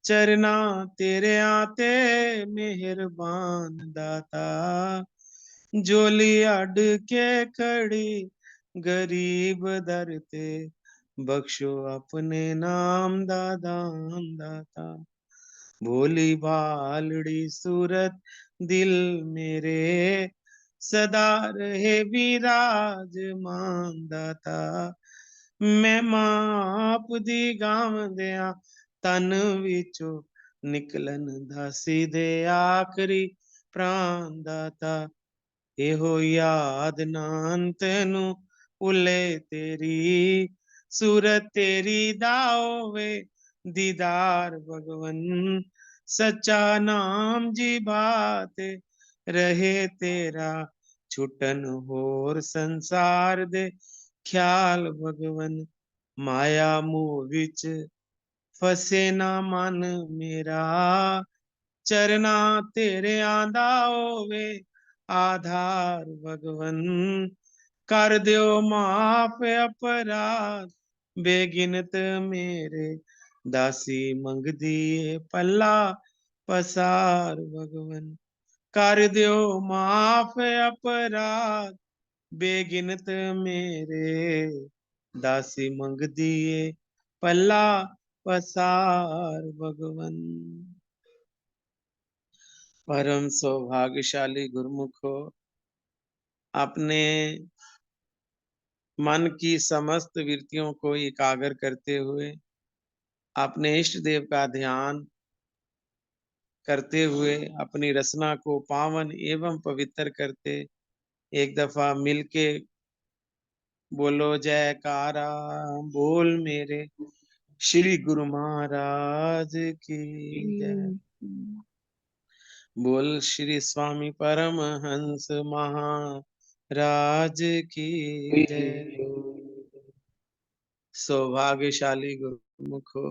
चरना तेरे आते मेहरबान दाता, जोली अड के खड़ी गरीब दरते, बख्शो अपने नाम दादान दाता। भोली भालड़ी सूरत दिल मेरे, सदा रहे विराजमान दाता। मैं माप दी गांव दिया तन विचो, निकलन दासी दे आखरी प्राण दाता। एहो याद नान तेनू उले तेरी, सूरत तेरी दाओवे दीदार भगवन। सच्चा नाम जी बाते रहे तेरा, छुटन होर संसार दे ख्याल भगवन। माया मोह विच फसे ना मन मेरा, चरना तेरे आंदा होवे आधार भगवन। कर दियो माफ अपराध बेगिनत मेरे, दासी मंगदी पल्ला पसार भगवन। कर दियो माफ अपराध बेगिनत मेरे, दासी मंगदी पल्ला पसार भगवन। परम सौभाग्यशाली गुरुमुखो, अपने मन की समस्त वृत्तियों को एकाग्र करते हुए, अपने इष्ट देव का ध्यान करते हुए, अपनी रचना को पावन एवं पवित्र करते, एक दफा मिलके बोलो जयकारा, बोल मेरे श्री गुरु महाराज की जय। बोल श्री स्वामी परमहंस महाराज की जय। सौभाग्यशाली गुरुमुखो,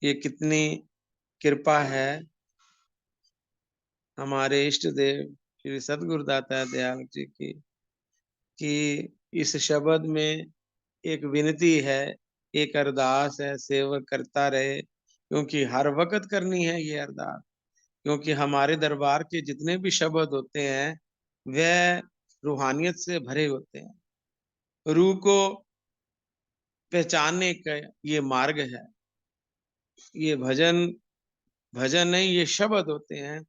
ये कितनी कृपा है हमारे इष्ट देव श्री सतगुरुदाता दयाल जी की, कि इस शब्द में एक विनती है, एक अरदास है, सेवक करता रहे, क्योंकि हर वक्त करनी है ये अरदास। क्योंकि हमारे दरबार के जितने भी शब्द होते हैं वह रूहानियत से भरे होते हैं। रूह को पहचानने का ये मार्ग है। ये भजन भजन नहीं, ये शब्द होते हैं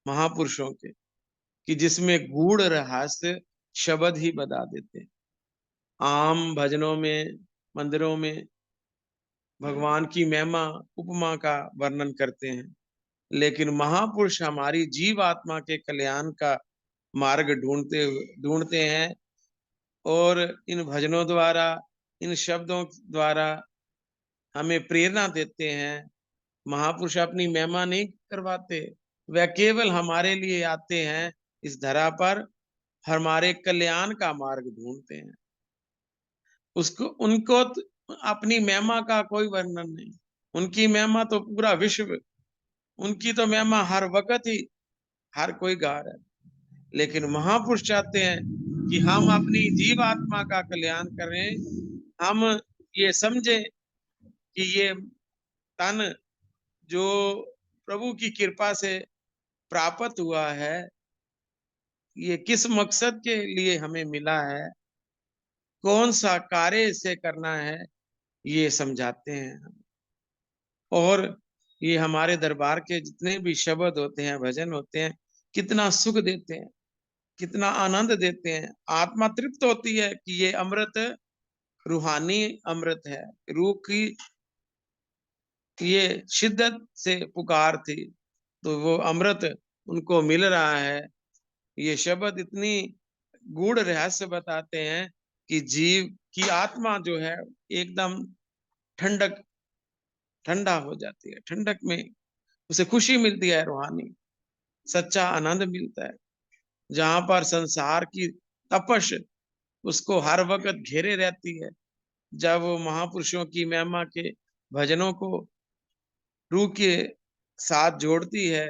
महापुरुषों के, कि जिसमें गूढ़ रहस्य शब्द ही बता देते हैं। आम भजनों में, मंदिरों में भगवान की महिमा उपमा का वर्णन करते हैं, लेकिन महापुरुष हमारी जीव आत्मा के कल्याण का मार्ग ढूंढते हैं, और इन भजनों द्वारा, इन शब्दों द्वारा हमें प्रेरणा देते हैं। महापुरुष अपनी महिमा नहीं करवाते, वह केवल हमारे लिए आते हैं इस धरा पर, हमारे कल्याण का मार्ग ढूंढते हैं। उसको उनको अपनी महिमा का कोई वर्णन नहीं, उनकी महिमा तो पूरा विश्व, उनकी तो महिमा हर वक्त ही हर कोई गा रहा है। लेकिन महापुरुष चाहते हैं कि हम अपनी जीव आत्मा का कल्याण करें, हम ये समझे कि ये तन जो प्रभु की कृपा से प्राप्त हुआ है, ये किस मकसद के लिए हमें मिला है, कौन सा कार्य इसे करना है, ये समझाते हैं। और ये हमारे दरबार के जितने भी शब्द होते हैं, भजन होते हैं, कितना सुख देते हैं, कितना आनंद देते हैं। आत्मा तृप्त होती है कि ये अमृत रूहानी अमृत है। रूह की ये शिद्दत से पुकार थी, तो वो अमृत उनको मिल रहा है। ये शब्द इतनी गूढ़ रहस्य बताते हैं कि जीव की आत्मा जो है एकदम ठंडक ठंडा हो जाती है, ठंडक में उसे खुशी मिलती है, रूहानी सच्चा आनंद मिलता है। जहां पर संसार की तपश उसको हर वक्त घेरे रहती है, जब वो महापुरुषों की महिमा के भजनों को रूह के साथ जोड़ती है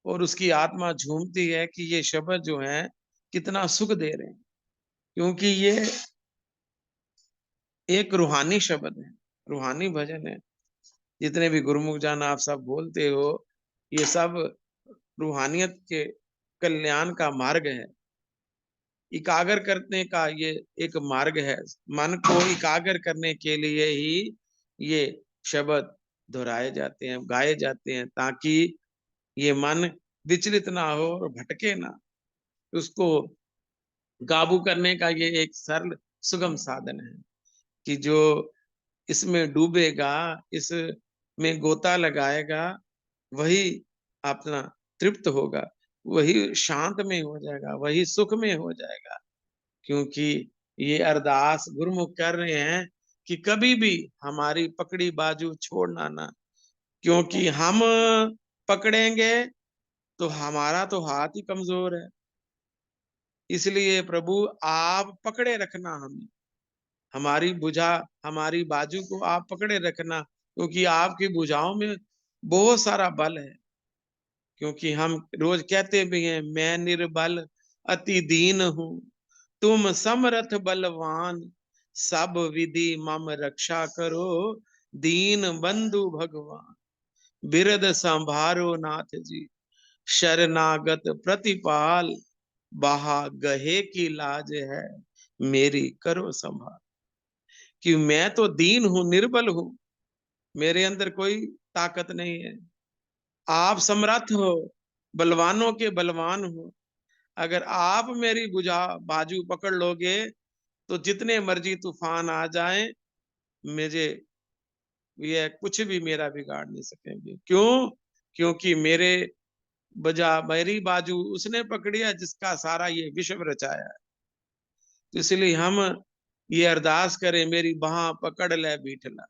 और उसकी आत्मा झूमती है कि ये शब्द जो हैं कितना सुख दे रहे हैं, क्योंकि ये एक रूहानी शब्द है, रूहानी भजन है। जितने भी गुरुमुख जान आप सब बोलते हो, ये सब रूहानियत के कल्याण का मार्ग है। एकाग्र करने का ये एक मार्ग है। मन को एकाग्र करने के लिए ही ये शब्द दोहराए जाते हैं, गाए जाते हैं, ताकि ये मन विचलित ना हो और भटके ना। उसको काबू करने का ये एक सरल सुगम साधन है कि जो इसमें डूबेगा, इसमें गोता लगाएगा, वही अपना तृप्त होगा, वही शांत में हो जाएगा, वही सुख में हो जाएगा। क्योंकि ये अरदास गुरुमुख कर रहे हैं कि कभी भी हमारी पकड़ी बाजू छोड़ना ना, क्योंकि हम पकड़ेंगे तो हमारा तो हाथ ही कमजोर है। इसलिए प्रभु आप पकड़े रखना हमें, हमारी भुजा, हमारी बाजू को आप पकड़े रखना, क्योंकि आपकी भुजाओं में बहुत सारा बल है। क्योंकि हम रोज कहते भी हैं, मैं निर्बल अति दीन हूँ, तुम समर्थ बलवान, सब विधि मम रक्षा करो, दीन बंधु भगवान। बिरद संभारो नाथ जी, शरणागत प्रतिपाल, बहा गहे की लाज है, मेरी करो संभाल। कि मैं तो दीन हूं, निर्बल हूं, मेरे अंदर कोई ताकत नहीं है। आप समर्थ हो, बलवानों के बलवान हो। अगर आप मेरी बुझा बाजू पकड़ लोगे तो जितने मर्जी तूफान आ जाएं, मुझे ये कुछ भी मेरा बिगाड़ नहीं सकेंगे। क्यों? क्योंकि मेरी बाजू उसने पकड़ी है जिसका सारा ये विश्व रचाया है। तो इसलिए हम ये अरदास करें, मेरी बाह पकड़ ले बीठला,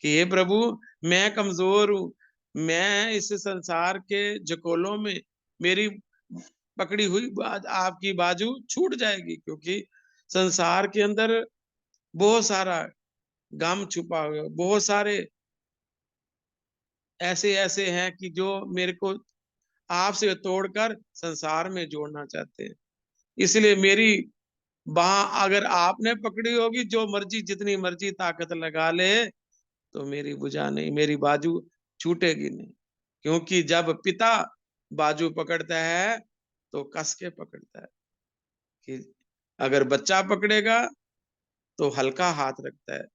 कि हे प्रभु, मैं कमजोर हूं, मैं इस संसार के जकोलों में, मेरी पकड़ी हुई आपकी बाजू छूट जाएगी, क्योंकि संसार के अंदर बहुत सारा गम छुपा हुआ है, बहुत सारे ऐसे ऐसे हैं कि जो मेरे को आपसे तोड़कर संसार में जोड़ना चाहते हैं। इसलिए मेरी बाह अगर आपने पकड़ी होगी, जो मर्जी जितनी मर्जी ताकत लगा ले, तो मेरी भुजा नहीं, मेरी बाजू छूटेगी नहीं। क्योंकि जब पिता बाजू पकड़ता है तो कस के पकड़ता है। कि अगर बच्चा पकड़ेगा तो हल्का हाथ रखता है,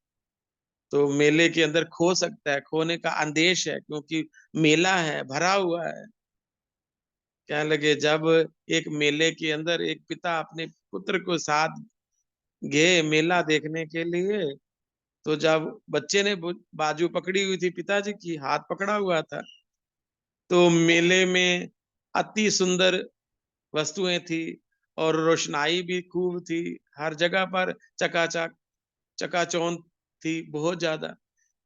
तो मेले के अंदर खो सकता है, खोने का अंदेश है, क्योंकि मेला है, भरा हुआ है। क्या लगे, जब एक मेले के अंदर एक पिता अपने पुत्र को साथ गए मेला देखने के लिए, तो जब बच्चे ने बाजू पकड़ी हुई थी पिताजी की, हाथ पकड़ा हुआ था, तो मेले में अति सुंदर वस्तुएं थी और रोशनाई भी खूब थी। हर जगह पर चकाचक चकाचौंध थी, बहुत ज्यादा,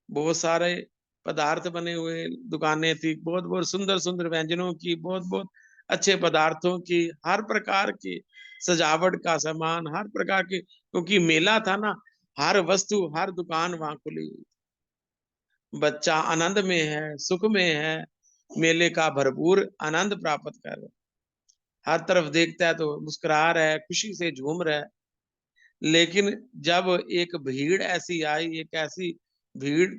बहुत सारे पदार्थ बने हुए दुकानें थी, बहुत बहुत सुंदर सुंदर व्यंजनों की, बहुत बहुत अच्छे पदार्थों की, हर प्रकार की सजावट का सामान, हर प्रकार की, क्योंकि मेला था ना, हर वस्तु हर दुकान वहां खुली हुई। बच्चा आनंद में है, सुख में है, मेले का भरपूर आनंद प्राप्त कर रहा है, हर तरफ देखता है तो मुस्कुरा रहा है, खुशी से झूम रहा है। लेकिन जब एक भीड़ ऐसी आई, एक ऐसी भीड़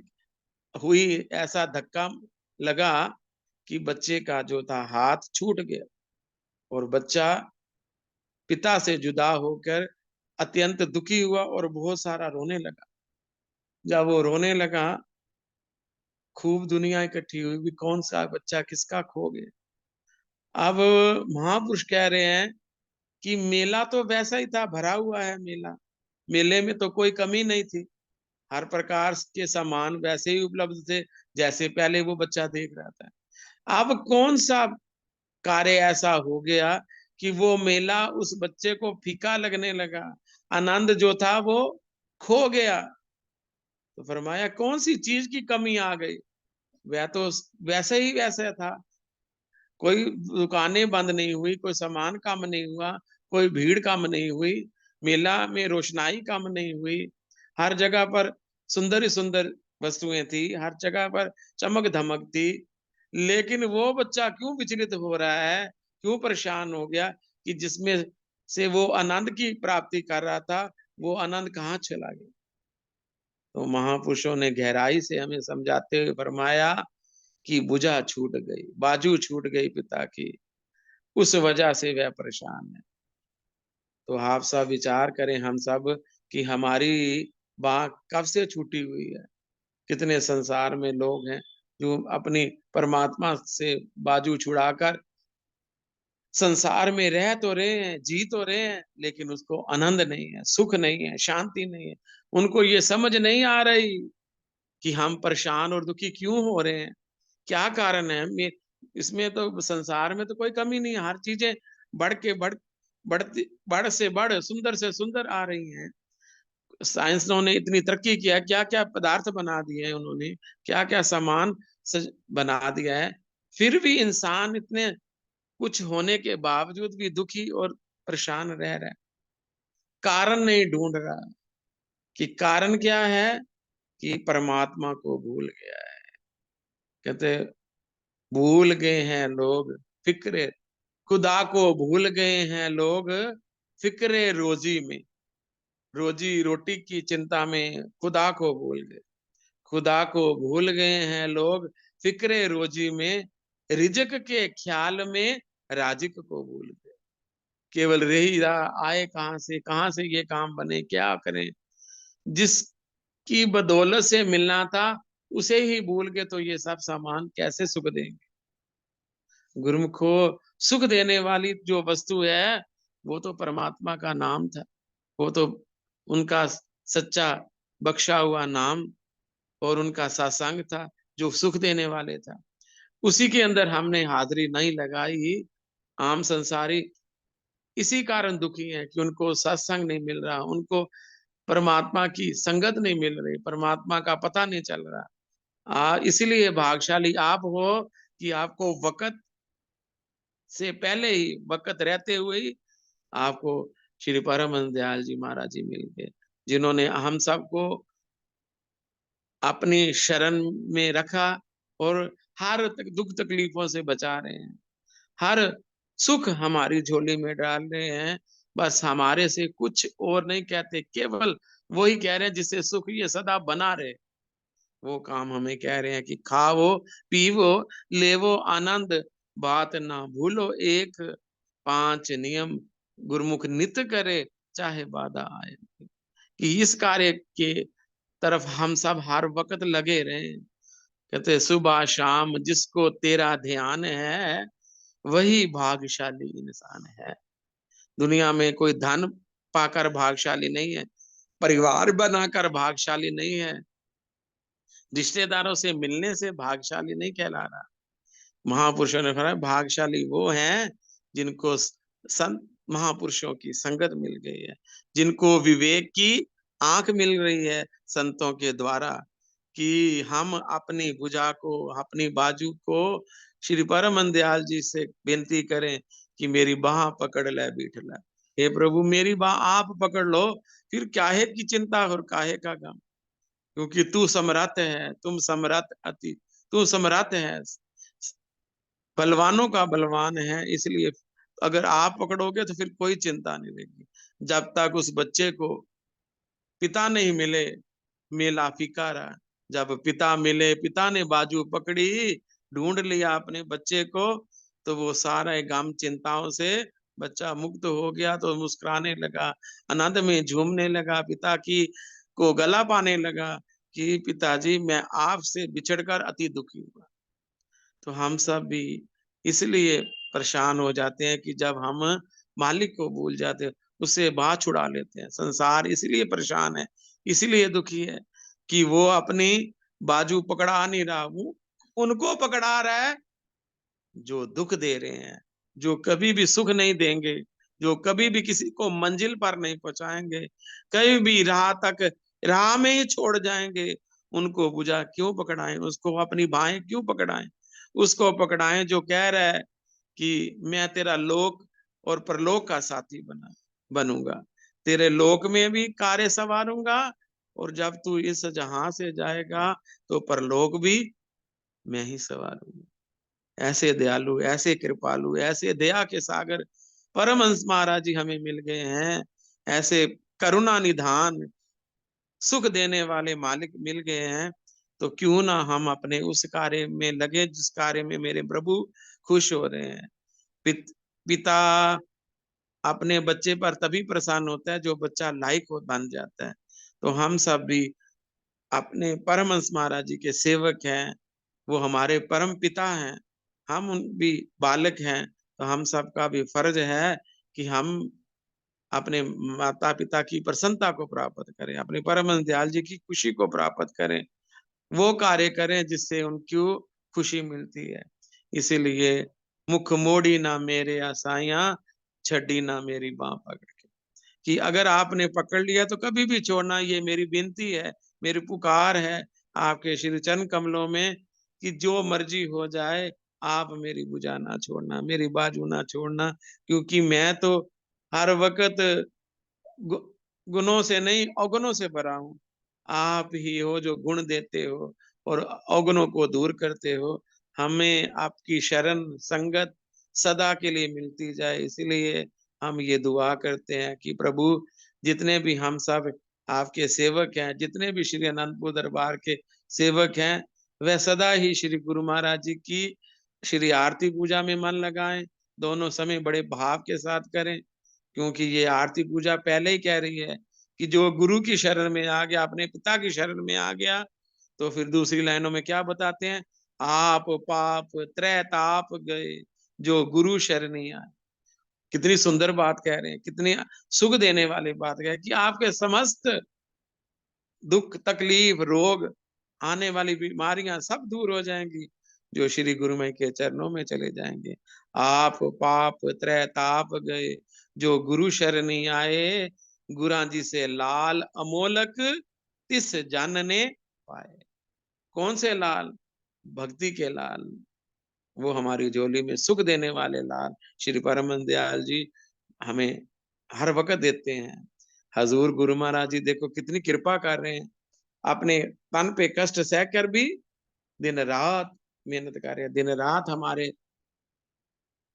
हुई, ऐसा धक्का लगा कि बच्चे का जो था हाथ छूट गया, और बच्चा पिता से जुदा होकर अत्यंत दुखी हुआ और बहुत सारा रोने लगा। जब वो रोने लगा, खूब दुनिया इकट्ठी हुई भी, कौन सा बच्चा किसका खो गया। अब महापुरुष कह रहे हैं कि मेला तो वैसा ही था, भरा हुआ है मेला, मेले में तो कोई कमी नहीं थी, हर प्रकार के सामान वैसे ही उपलब्ध थे जैसे पहले वो बच्चा देख रहा था। अब कौन सा कार्य ऐसा हो गया कि वो मेला उस बच्चे को फीका लगने लगा, आनंद जो था वो खो गया। तो फरमाया, कौन सी चीज की कमी आ गई, वह तो वैसे ही वैसा था, कोई दुकानें बंद नहीं हुई, कोई सामान कम नहीं हुआ, कोई भीड़ कम नहीं हुई, मेला में रोशनाई कम नहीं हुई, हर जगह पर सुंदर ही सुंदर वस्तुएं थी, हर जगह पर चमक धमक थी। लेकिन वो बच्चा क्यों विचलित हो रहा है, क्यों परेशान हो गया, कि जिसमें से वो आनंद की प्राप्ति कर रहा था, वो आनंद कहाँ चला गया। तो महापुरुषों ने गहराई से हमें समझाते हुए फरमाया कि भुजा छूट गई, बाजू छूट गई पिता की, उस वजह से वह परेशान है। तो आप सब विचार करें, हम सब, कि हमारी बाह कब से छूटी हुई है। कितने संसार में लोग हैं जो अपनी परमात्मा से बाजू छुड़ाकर संसार में रह तो रहे हैं, जी तो रहे हैं, लेकिन उसको आनंद नहीं है, सुख नहीं है, शांति नहीं है। उनको ये समझ नहीं आ रही कि हम परेशान और दुखी क्यों हो रहे हैं, क्या कारण है। इसमें तो संसार में तो कोई कमी नहीं है, हर चीजें बढ़ के बढ़ती, बढ़ से बढ़, सुंदर से सुंदर आ रही हैं। साइंस ने इतनी तरक्की किया, क्या क्या पदार्थ बना दिए हैं उन्होंने, क्या क्या सामान बना दिया है, फिर भी इंसान इतने कुछ होने के बावजूद भी दुखी और परेशान रह रहा है। कारण नहीं ढूंढ रहा कि कारण क्या है, कि परमात्मा को भूल गया है। कहते भूल गए हैं लोग फिक्रे, खुदा को भूल गए हैं लोग फिक्रे रोजी में, रोजी रोटी की चिंता में खुदा को भूल गए। खुदा को भूल गए हैं लोग फिक्रे रोजी में, रिजक के ख्याल में राजिक को भूल गए। केवल रही रहा, आए कहां से ये काम बने, क्या करें। जिसकी बदौलत से मिलना था उसे ही भूल के तो ये सब सामान कैसे सुख देंगे। गुरुमुखो, सुख देने वाली जो वस्तु है वो तो परमात्मा का नाम था, वो तो उनका सच्चा बख्शा हुआ नाम और उनका सत्संग था जो सुख देने वाले था। उसी के अंदर हमने हाजिरी नहीं लगाई। आम संसारी इसी कारण दुखी है कि उनको सत्संग नहीं मिल रहा, उनको परमात्मा की संगत नहीं मिल रही, परमात्मा का पता नहीं चल रहा। इसीलिए भाग्यशाली आप हो कि आपको वक्त से पहले ही, वक्त रहते हुए ही आपको श्री परमहंस दयाल जी महाराज जी मिल गए, जिन्होंने हम सबको अपनी शरण में रखा और हर दुख तकलीफों से बचा रहे हैं, हर सुख हमारी झोली में डाल रहे हैं। बस हमारे से कुछ और नहीं कहते, केवल वही कह रहे हैं जिससे सुख ये सदा बना रहे, वो काम हमें कह रहे हैं कि खाओ पीवो लेवो आनंद, बात ना भूलो एक, पांच नियम गुरुमुख नित करे, चाहे बाधा आए। कि इस कार्य के तरफ हम सब हर वक्त लगे रहे। कहते सुबह शाम जिसको तेरा ध्यान है वही भाग्यशाली इंसान है। दुनिया में कोई धन पाकर भाग्यशाली नहीं है, परिवार बनाकर भाग्यशाली नहीं है, रिश्तेदारों से मिलने से भाग्यशाली नहीं कहला रहा। महापुरुषों ने कहा भाग्यशाली वो हैं जिनको संत महापुरुषों की संगत मिल गई है, जिनको विवेक की आंख मिल रही है संतों के द्वारा, कि हम अपनी भुजा को, अपनी बाजू को श्री परम दयाल जी से बेनती करें कि मेरी बाह पकड़ ले बिठला। हे प्रभु मेरी बाह आप पकड़ लो, फिर काहे की चिंता और काहे का गम, क्योंकि तू समर्थ है, तुम समर्थ अति, तू समर्थ है, बलवानों का बलवान है। इसलिए अगर आप पकड़ोगे तो फिर कोई चिंता नहीं रहेगी। जब तक उस बच्चे को पिता नहीं मिले मेला फीका रहा, जब पिता मिले, पिता ने बाजू पकड़ी, ढूंढ लिया अपने बच्चे को, तो वो सारे गम चिंताओं से बच्चा मुक्त हो गया, तो मुस्कुराने लगा, आनंद में झूमने लगा, पिता की को गला पाने लगा कि पिताजी मैं आपसे बिछड़कर अति दुखी हुआ। तो हम सब भी इसलिए परेशान हो जाते हैं कि जब हम मालिक को भूल जाते हैं, उससे बात छुड़ा लेते हैं। संसार इसलिए परेशान है, इसलिए दुखी है कि वो अपनी बाजू पकड़ा नहीं रहा, वो उनको पकड़ा रहा है जो दुख दे रहे हैं, जो कभी भी सुख नहीं देंगे, जो कभी भी किसी को मंजिल पर नहीं पहुंचाएंगे, कहीं भी राह तक राह में ही छोड़ जाएंगे। उनको बुझा क्यों पकड़ाएं, उसको अपनी बाहें क्यों पकड़ाएं, उसको पकड़ाएं जो कह रहा है कि मैं तेरा लोक और परलोक का साथी बनूंगा, तेरे लोक में भी कार्य संवारूंगा, और जब तू इस जहां से जाएगा तो परलोक भी मैं ही संवारूंगा। ऐसे दयालु, ऐसे कृपालु, ऐसे दया के सागर परमहंस महाराज जी हमें मिल गए हैं। ऐसे करुणा निधान सुख देने वाले मालिक मिल गए हैं, तो क्यों ना हम अपने उस कार्य में लगे जिस कार्य में मेरे प्रभु खुश हो रहे हैं। पिता अपने बच्चे पर तभी प्रसन्न होता है जो बच्चा लायक बन जाता है। तो हम सब भी अपने परमहंस महाराज जी के सेवक हैं, वो हमारे परम पिता हैं, हम उन भी बालक हैं, तो हम सबका भी फर्ज है कि हम अपने माता पिता की प्रसन्नता को प्राप्त करें, अपने परमहंस दयाल जी की खुशी को प्राप्त करें, वो कार्य करें जिससे उनको खुशी मिलती है। इसीलिए मुख मोड़ी ना मेरे आसाइयां, छड़ी ना मेरी बाह पकड़ के, कि अगर आपने पकड़ लिया तो कभी भी छोड़ना, ये मेरी विनती है, मेरी पुकार है आपके श्री चरण कमलों में, कि जो मर्जी हो जाए आप मेरी भुजा ना छोड़ना, मेरी बाजू ना छोड़ना, क्योंकि मैं तो हर वक्त गु गुणों से नहीं अवगुणों से भरा हूँ। आप ही हो जो गुण देते हो और अवगुणों को दूर करते हो। हमें आपकी शरण संगत सदा के लिए मिलती जाए, इसीलिए हम ये दुआ करते हैं कि प्रभु जितने भी हम सब आपके सेवक हैं, जितने भी श्री अनंतपुर दरबार के सेवक हैं, वह सदा ही श्री गुरु महाराज जी की श्री आरती पूजा में मन लगाएँ, दोनों समय बड़े भाव के साथ करें। क्योंकि ये आरती पूजा पहले ही कह रही है कि जो गुरु की शरण में आ गया, अपने पिता की शरण में आ गया, तो फिर दूसरी लाइनों में क्या बताते हैं? आप पाप त्रैताप गए, जो गुरु शरणी आए। कितनी सुंदर बात कह रहे हैं, कितनी सुख देने वाली बात कह कि आपके समस्त दुख, तकलीफ, रोग, आने वाली बीमारियां सब दूर हो जाएंगी, जो श्री गुरुमय के चरणों में चले जाएंगे। आप पाप त्रैताप गए, जो गुरु शरणी आए, गुरा जी से लाल अमोलक तिस जन ने पाए। कौन से लाल? भक्ति के लाल, वो हमारी झोली में सुख देने वाले लाल श्री परमहंस दयाल जी हमें हर वक्त देते हैं। हजूर गुरु महाराज जी देखो कितनी कृपा कर रहे हैं, अपने तन पे कष्ट सहकर भी दिन रात मेहनत कर रहे हैं, दिन रात हमारे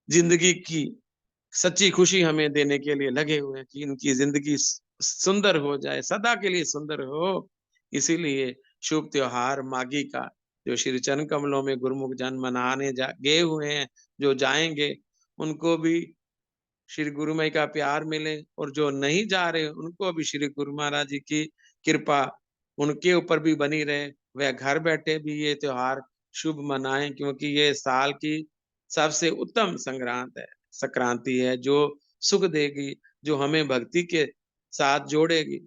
जिंदगी की सच्ची खुशी हमें देने के लिए लगे हुए हैं कि इनकी जिंदगी सुंदर हो जाए, सदा के लिए सुंदर हो। इसीलिए शुभ त्योहार माघी का जो श्री चरण कमलों में गुरुमुख जन मनाने गए हुए हैं, जो जाएंगे उनको भी श्री गुरुमय का प्यार मिले, और जो नहीं जा रहे उनको भी श्री गुरु महाराज जी की कृपा उनके ऊपर भी बनी रहे, वह घर बैठे भी ये त्योहार शुभ मनाएं, क्योंकि ये साल की सबसे उत्तम संक्रांति है जो सुख देगी, जो हमें भक्ति के साथ जोड़ेगी।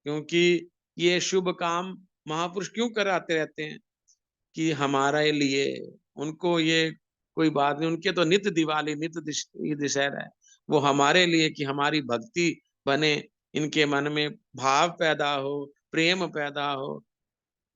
क्योंकि ये शुभ काम महापुरुष क्यों कराते रहते हैं? कि हमारे लिए, उनको ये कोई बात नहीं, उनके तो नित्य दिवाली, नित्य दशहरा है। वो हमारे लिए कि हमारी भक्ति बने, इनके मन में भाव पैदा हो, प्रेम पैदा हो।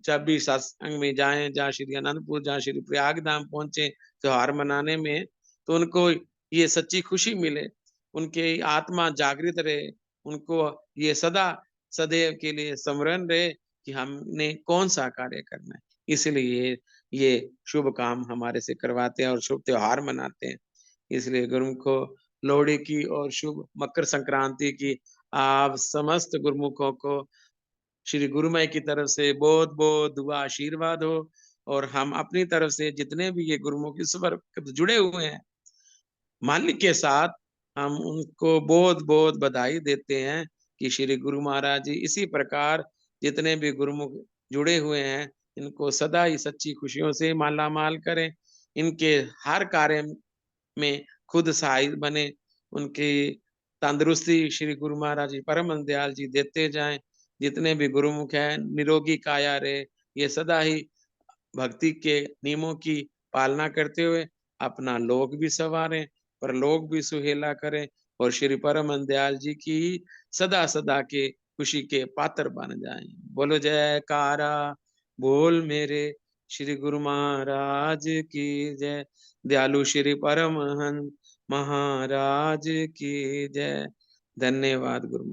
जब भी सत्संग में जाएँ, जहाँ श्री अनंतपुर, जहाँ श्री प्रयाग धाम पहुँचे त्योहार मनाने में, तो उनको ये सच्ची खुशी मिले, उनकी आत्मा जागृत रहे, उनको ये सदा सदैव के लिए स्मरण रहे कि हमने कौन-सा कार्य करना है। इसलिए ये शुभ काम हमारे से करवाते हैं और शुभ त्योहार मनाते हैं। इसलिए गुरु को लोहड़ी की और शुभ मकर संक्रांति की आप समस्त गुरुमुखों को श्री गुरुमय की तरफ से बहुत-बहुत दुआ आशीर्वाद हो, और हम अपनी तरफ से जितने भी ये गुरुमुख इस वक़्त जुड़े हुए हैं, मालिक के साथ हम उनको बहुत-बहुत बधाई देते हैं कि श्री गुरु महाराज जी इसी प्रकार जितने भी गुरुमुख जुड़े हुए हैं, इनको सदा ही सच्ची खुशियों से माला-माल करें। इनके हर कार्य में खुद सहाय बने, उनकी तंदुरुस्ती श्री गुरु महाराज जी परमहंस दयाल जी देते जाएँ। जितने भी गुरुमुख हैं, निरोगी काया रहे, ये सदा ही भक्ति के नियमों की पालना करते हुए अपना लोक भी संवारें, परलोक भी सुहेला करें, और श्री परमहंस दयाल जी की सदा-सदा के खुशी के पात्र बन जाएँ। बोलो जयकारा, बोल मेरे श्री गुरु महाराज की जय। दयालु श्री परमहंस महाराज की जय। धन्यवाद गुरु।